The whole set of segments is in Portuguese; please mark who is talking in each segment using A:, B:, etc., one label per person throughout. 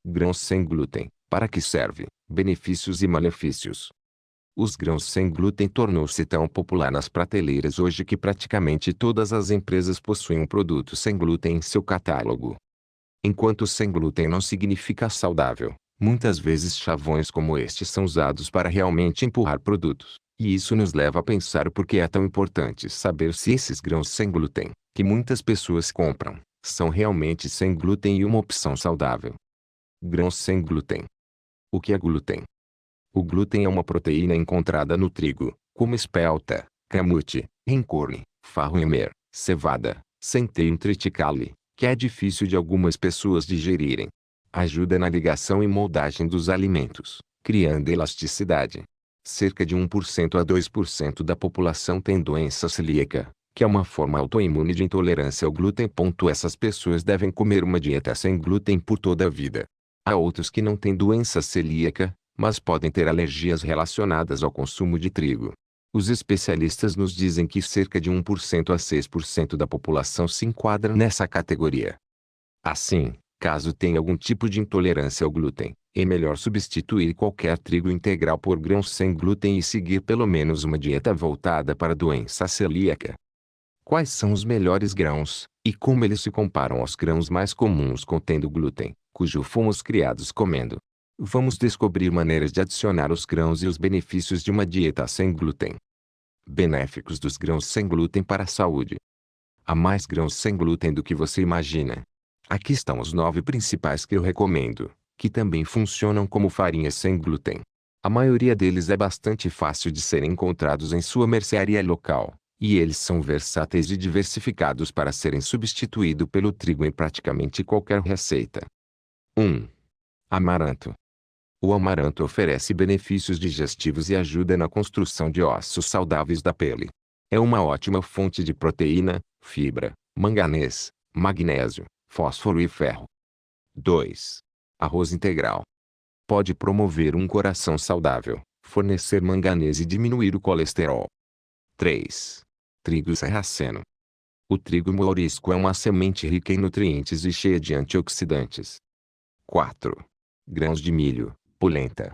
A: Grãos sem glúten, para que serve? Benefícios e malefícios. Os grãos sem glúten tornou-se tão popular nas prateleiras hoje que praticamente todas as empresas possuem um produto sem glúten em seu catálogo. Enquanto sem glúten não significa saudável, muitas vezes chavões como este são usados para realmente empurrar produtos, e isso nos leva a pensar o porquê é tão importante saber se esses grãos sem glúten, que muitas pessoas compram, são realmente sem glúten e uma opção saudável. Grãos sem glúten. O que é glúten? O glúten é uma proteína encontrada no trigo, como espelta, camute, encorne, farro e mer, cevada, centeio e triticale, que é difícil de algumas pessoas digerirem. Ajuda na ligação e moldagem dos alimentos, criando elasticidade. Cerca de 1% a 2% da população tem doença celíaca, que é uma forma autoimune de intolerância ao glúten. Essas pessoas devem comer uma dieta sem glúten por toda a vida. Há outros que não têm doença celíaca, mas podem ter alergias relacionadas ao consumo de trigo. Os especialistas nos dizem que cerca de 1% a 6% da população se enquadra nessa categoria. Assim, caso tenha algum tipo de intolerância ao glúten, é melhor substituir qualquer trigo integral por grãos sem glúten e seguir pelo menos uma dieta voltada para a doença celíaca. Quais são os melhores grãos, e como eles se comparam aos grãos mais comuns contendo glúten, cujo fomos criados comendo? Vamos descobrir maneiras de adicionar os grãos e os benefícios de uma dieta sem glúten. Benéficos dos grãos sem glúten para a saúde. Há mais grãos sem glúten do que você imagina. Aqui estão os 9 principais que eu recomendo, que também funcionam como farinha sem glúten. A maioria deles é bastante fácil de serem encontrados em sua mercearia local, e eles são versáteis e diversificados para serem substituídos pelo trigo em praticamente qualquer receita. 1. Amaranto. O amaranto oferece benefícios digestivos e ajuda na construção de ossos saudáveis da pele. É uma ótima fonte de proteína, fibra, manganês, magnésio, fósforo e ferro. 2. Arroz integral. Pode promover um coração saudável, fornecer manganês e diminuir o colesterol. 3. Trigo sarraceno. O trigo mourisco é uma semente rica em nutrientes e cheia de antioxidantes. 4. Grãos de milho, polenta.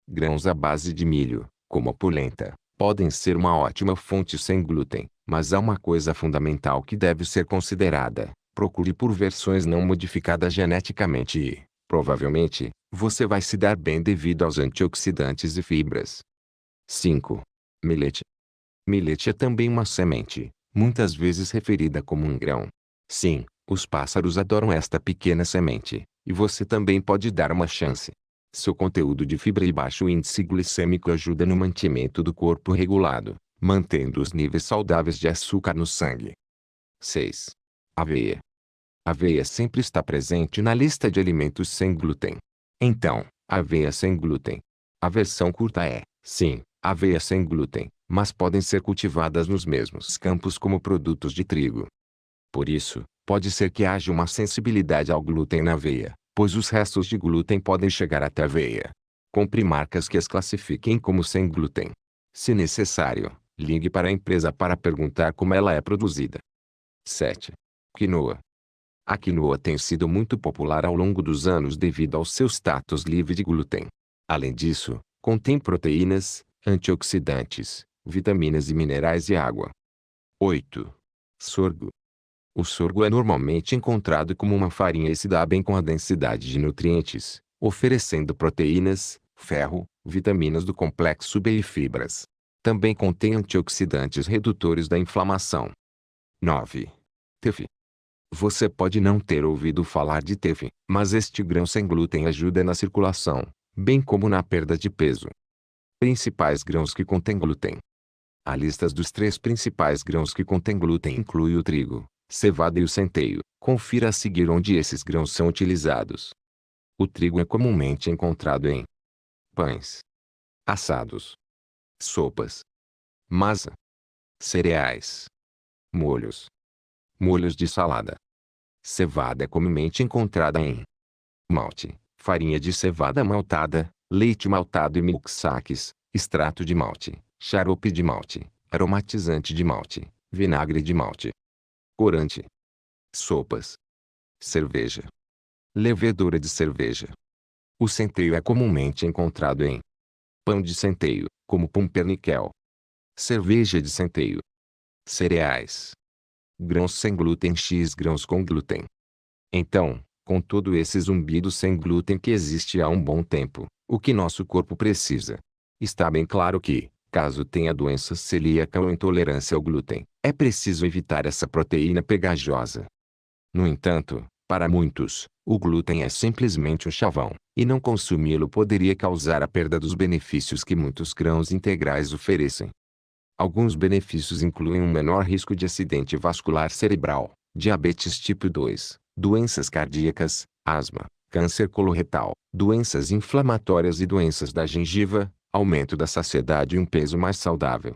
A: Grãos à base de milho, como a polenta, podem ser uma ótima fonte sem glúten, mas há uma coisa fundamental que deve ser considerada: procure por versões não modificadas geneticamente e, provavelmente, você vai se dar bem devido aos antioxidantes e fibras. 5. Milete. Milete é também uma semente, muitas vezes referida como um grão. Sim, os pássaros adoram esta pequena semente, e você também pode dar uma chance. Seu conteúdo de fibra e baixo índice glicêmico ajuda no mantimento do corpo regulado, mantendo os níveis saudáveis de açúcar no sangue. 6. Aveia. Aveia sempre está presente na lista de alimentos sem glúten. Então, aveia sem glúten. A versão curta é, sim, aveia sem glúten, mas podem ser cultivadas nos mesmos campos como produtos de trigo. Por isso, pode ser que haja uma sensibilidade ao glúten na aveia, pois os restos de glúten podem chegar até a aveia. Compre marcas que as classifiquem como sem glúten. Se necessário, ligue para a empresa para perguntar como ela é produzida. 7. Quinoa. A quinoa tem sido muito popular ao longo dos anos devido ao seu status livre de glúten. Além disso, contém proteínas, antioxidantes, vitaminas e minerais e água. 8. Sorgo. O sorgo é normalmente encontrado como uma farinha e se dá bem com a densidade de nutrientes, oferecendo proteínas, ferro, vitaminas do complexo B e fibras. Também contém antioxidantes redutores da inflamação. 9. Teff. Você pode não ter ouvido falar de teff, mas este grão sem glúten ajuda na circulação, bem como na perda de peso. Principais grãos que contêm glúten. A lista dos 3 principais grãos que contêm glúten inclui o trigo, cevada e o centeio. Confira a seguir onde esses grãos são utilizados. O trigo é comumente encontrado em pães, assados, sopas, massa, cereais, molhos, molhos de salada. Cevada é comumente encontrada em malte, farinha de cevada maltada, leite maltado e milksakes, extrato de malte, xarope de malte, aromatizante de malte, vinagre de malte, corante, sopas, cerveja, Levedura de cerveja. O centeio é comumente encontrado em pão de centeio, como pumpernickel. Cerveja de centeio. Cereais. Grãos sem glúten x grãos com glúten. Então, com todo esse zumbido sem glúten que existe há um bom tempo, o que nosso corpo precisa? Está bem claro que, caso tenha doença celíaca ou intolerância ao glúten, é preciso evitar essa proteína pegajosa. No entanto, para muitos, o glúten é simplesmente um chavão, e não consumi-lo poderia causar a perda dos benefícios que muitos grãos integrais oferecem. Alguns benefícios incluem um menor risco de acidente vascular cerebral, diabetes tipo 2, doenças cardíacas, asma, câncer coloretal, doenças inflamatórias e doenças da gengiva, aumento da saciedade e um peso mais saudável.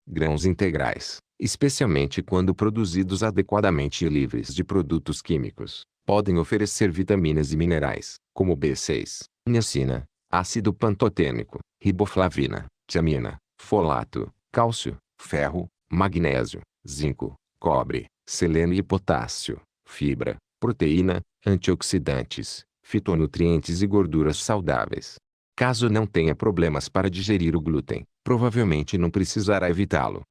A: Grãos integrais, especialmente quando produzidos adequadamente e livres de produtos químicos, podem oferecer vitaminas e minerais, como B6, niacina, ácido pantotênico, riboflavina, tiamina, folato, cálcio, ferro, magnésio, zinco, cobre, selênio e potássio, fibra, proteína, antioxidantes, fitonutrientes e gorduras saudáveis. Caso não tenha problemas para digerir o glúten, provavelmente não precisará evitá-lo.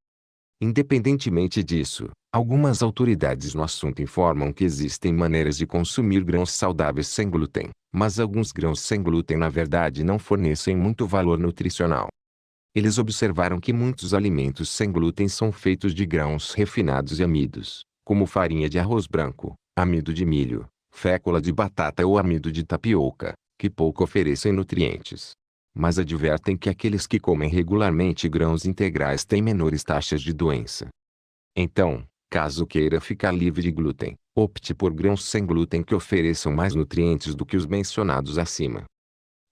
A: Independentemente disso, algumas autoridades no assunto informam que existem maneiras de consumir grãos saudáveis sem glúten, mas alguns grãos sem glúten na verdade não fornecem muito valor nutricional. Eles observaram que muitos alimentos sem glúten são feitos de grãos refinados e amidos, como farinha de arroz branco, amido de milho, fécula de batata ou amido de tapioca, que pouco oferecem nutrientes. Mas advertem que aqueles que comem regularmente grãos integrais têm menores taxas de doença. Então, caso queira ficar livre de glúten, opte por grãos sem glúten que ofereçam mais nutrientes do que os mencionados acima.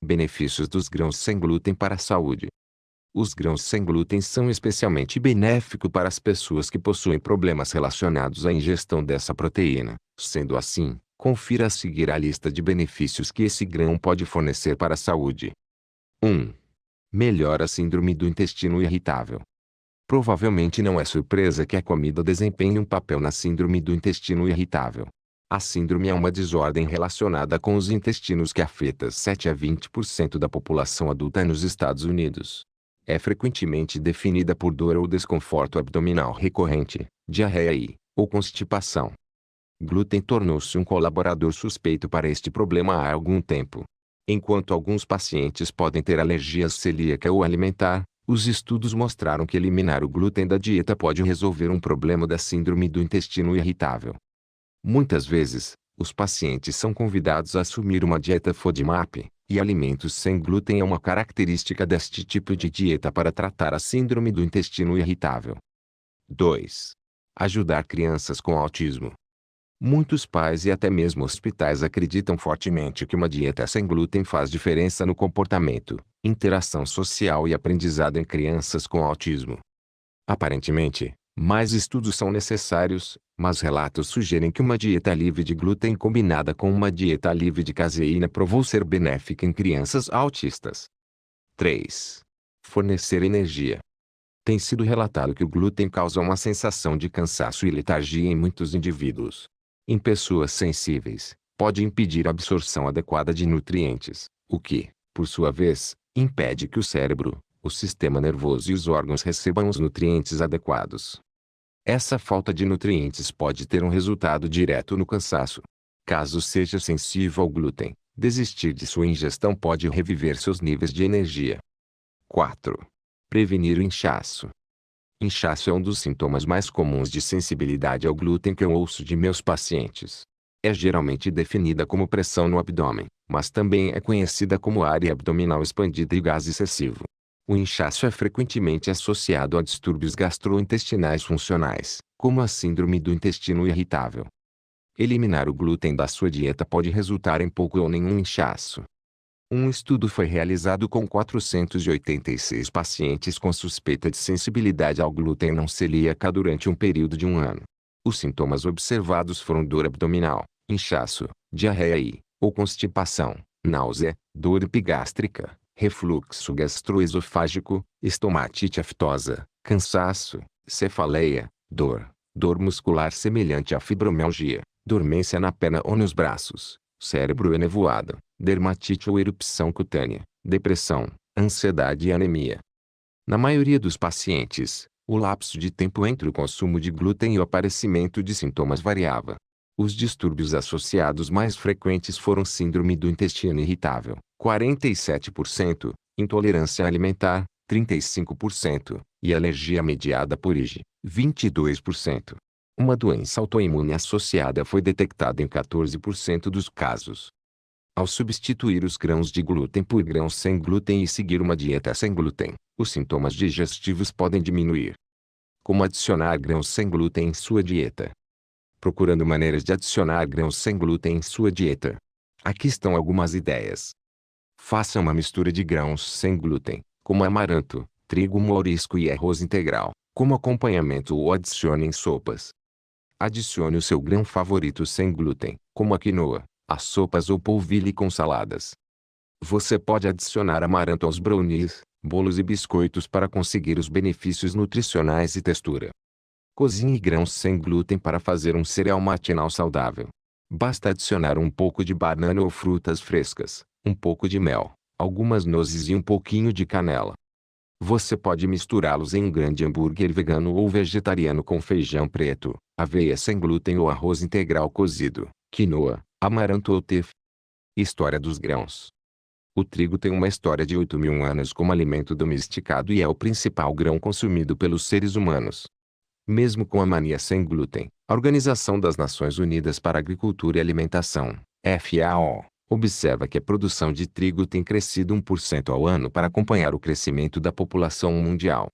A: Benefícios dos grãos sem glúten para a saúde. Os grãos sem glúten são especialmente benéficos para as pessoas que possuem problemas relacionados à ingestão dessa proteína. Sendo assim, confira a seguir a lista de benefícios que esse grão pode fornecer para a saúde. 1. Melhora a síndrome do intestino irritável. Provavelmente não é surpresa que a comida desempenhe um papel na síndrome do intestino irritável. A síndrome é uma desordem relacionada com os intestinos que afeta 7 a 20% da população adulta nos Estados Unidos. É frequentemente definida por dor ou desconforto abdominal recorrente, diarreia ou constipação. Glúten tornou-se um colaborador suspeito para este problema há algum tempo. Enquanto alguns pacientes podem ter alergia celíaca ou alimentar, os estudos mostraram que eliminar o glúten da dieta pode resolver um problema da síndrome do intestino irritável. Muitas vezes, os pacientes são convidados a assumir uma dieta FODMAP, e alimentos sem glúten é uma característica deste tipo de dieta para tratar a síndrome do intestino irritável. 2. Ajudar crianças com autismo. Muitos pais e até mesmo hospitais acreditam fortemente que uma dieta sem glúten faz diferença no comportamento, interação social e aprendizado em crianças com autismo. Aparentemente, mais estudos são necessários, mas relatos sugerem que uma dieta livre de glúten combinada com uma dieta livre de caseína provou ser benéfica em crianças autistas. 3. Fornecer energia. Tem sido relatado que o glúten causa uma sensação de cansaço e letargia em muitos indivíduos. Em pessoas sensíveis, pode impedir a absorção adequada de nutrientes, o que, por sua vez, impede que o cérebro, o sistema nervoso e os órgãos recebam os nutrientes adequados. Essa falta de nutrientes pode ter um resultado direto no cansaço. Caso seja sensível ao glúten, desistir de sua ingestão pode reviver seus níveis de energia. 4. Prevenir o inchaço. Inchaço é um dos sintomas mais comuns de sensibilidade ao glúten que eu ouço de meus pacientes. É geralmente definida como pressão no abdômen, mas também é conhecida como área abdominal expandida e gás excessivo. O inchaço é frequentemente associado a distúrbios gastrointestinais funcionais, como a síndrome do intestino irritável. Eliminar o glúten da sua dieta pode resultar em pouco ou nenhum inchaço. Um estudo foi realizado com 486 pacientes com suspeita de sensibilidade ao glúten não celíaca durante um período de um ano. Os sintomas observados foram dor abdominal, inchaço, diarreia ou constipação, náusea, dor epigástrica, refluxo gastroesofágico, estomatite aftosa, cansaço, cefaleia, dor muscular semelhante à fibromialgia, dormência na perna ou nos braços, cérebro enevoado, dermatite ou erupção cutânea, depressão, ansiedade e anemia. Na maioria dos pacientes, o lapso de tempo entre o consumo de glúten e o aparecimento de sintomas variava. Os distúrbios associados mais frequentes foram síndrome do intestino irritável, 47%, intolerância alimentar, 35%, e alergia mediada por IgE, 22%. Uma doença autoimune associada foi detectada em 14% dos casos. Ao substituir os grãos de glúten por grãos sem glúten e seguir uma dieta sem glúten, os sintomas digestivos podem diminuir. Como adicionar grãos sem glúten em sua dieta? Procurando maneiras de adicionar grãos sem glúten em sua dieta. Aqui estão algumas ideias. Faça uma mistura de grãos sem glúten, como amaranto, trigo mourisco e arroz integral, como acompanhamento ou adicione em sopas. Adicione o seu grão favorito sem glúten, como a quinoa, a sopas ou polvilho com saladas. Você pode adicionar amaranto aos brownies, bolos e biscoitos para conseguir os benefícios nutricionais e textura. Cozinhe grãos sem glúten para fazer um cereal matinal saudável. Basta adicionar um pouco de banana ou frutas frescas, um pouco de mel, algumas nozes e um pouquinho de canela. Você pode misturá-los em um grande hambúrguer vegano ou vegetariano com feijão preto, aveia sem glúten ou arroz integral cozido, quinoa, amaranto ou teff. História dos grãos. O trigo tem uma história de 8.000 anos como alimento domesticado e é o principal grão consumido pelos seres humanos. Mesmo com a mania sem glúten, a Organização das Nações Unidas para a Agricultura e Alimentação, FAO, observa que a produção de trigo tem crescido 1% ao ano para acompanhar o crescimento da população mundial.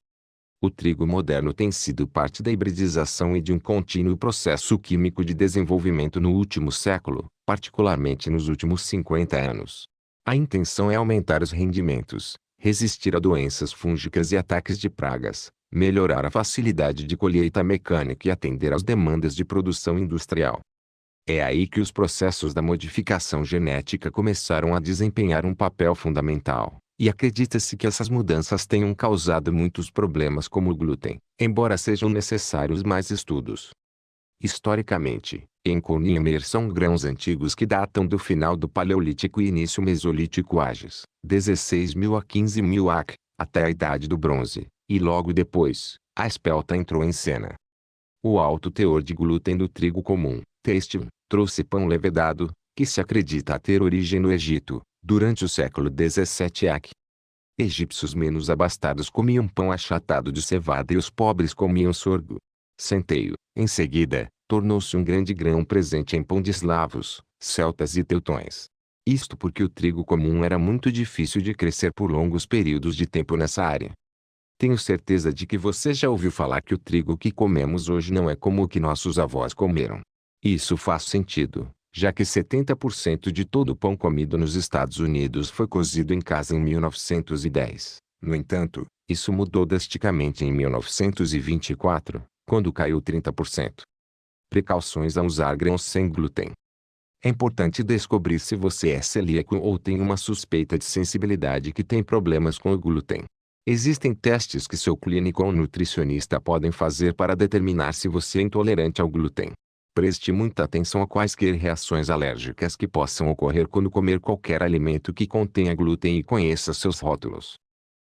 A: O trigo moderno tem sido parte da hibridização e de um contínuo processo químico de desenvolvimento no último século, particularmente nos últimos 50 anos. A intenção é aumentar os rendimentos, resistir a doenças fúngicas e ataques de pragas, melhorar a facilidade de colheita mecânica e atender às demandas de produção industrial. É aí que os processos da modificação genética começaram a desempenhar um papel fundamental, e acredita-se que essas mudanças tenham causado muitos problemas como o glúten, embora sejam necessários mais estudos. Historicamente, Encontre e Emmer são grãos antigos que datam do final do Paleolítico e início Mesolítico Ages, 16.000 a 15.000 AC, até a Idade do Bronze, e logo depois, a espelta entrou em cena. O alto teor de glúten do trigo comum, têxtil, trouxe pão levedado, que se acredita ter origem no Egito, durante o século XVII AC. Egípcios menos abastados comiam pão achatado de cevada e os pobres comiam sorgo. Centeio, em seguida, tornou-se um grande grão presente em pão de eslavos, celtas e teutões. Isto porque o trigo comum era muito difícil de crescer por longos períodos de tempo nessa área. Tenho certeza de que você já ouviu falar que o trigo que comemos hoje não é como o que nossos avós comeram. Isso faz sentido, já que 70% de todo o pão comido nos Estados Unidos foi cozido em casa em 1910. No entanto, isso mudou drasticamente em 1924, quando caiu 30%. Precauções a usar grãos sem glúten. É importante descobrir se você é celíaco ou tem uma suspeita de sensibilidade que tem problemas com o glúten. Existem testes que seu clínico ou nutricionista podem fazer para determinar se você é intolerante ao glúten. Preste muita atenção a quaisquer reações alérgicas que possam ocorrer quando comer qualquer alimento que contenha glúten e conheça seus rótulos.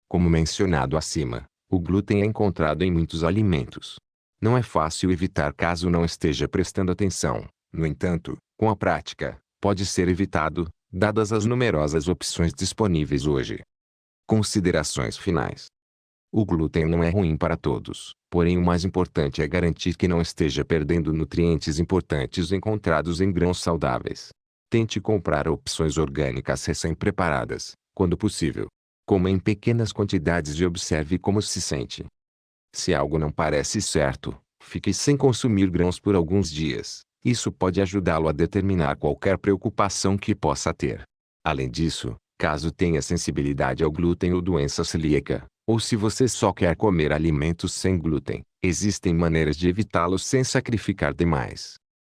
A: Como mencionado acima, o glúten é encontrado em muitos alimentos. Não é fácil evitar caso não esteja prestando atenção. No entanto, com a prática, pode ser evitado, dadas as numerosas opções disponíveis hoje. Considerações finais. O glúten não é ruim para todos, porém o mais importante é garantir que não esteja perdendo nutrientes importantes encontrados em grãos saudáveis. Tente comprar opções orgânicas recém-preparadas, quando possível. Coma em pequenas quantidades e observe como se sente. Se algo não parece certo, fique sem consumir grãos por alguns dias. Isso pode ajudá-lo a determinar qualquer preocupação que possa ter. Além disso, caso tenha sensibilidade ao glúten ou doença celíaca, ou se você só quer comer alimentos sem glúten, existem maneiras de evitá-los sem sacrificar demais.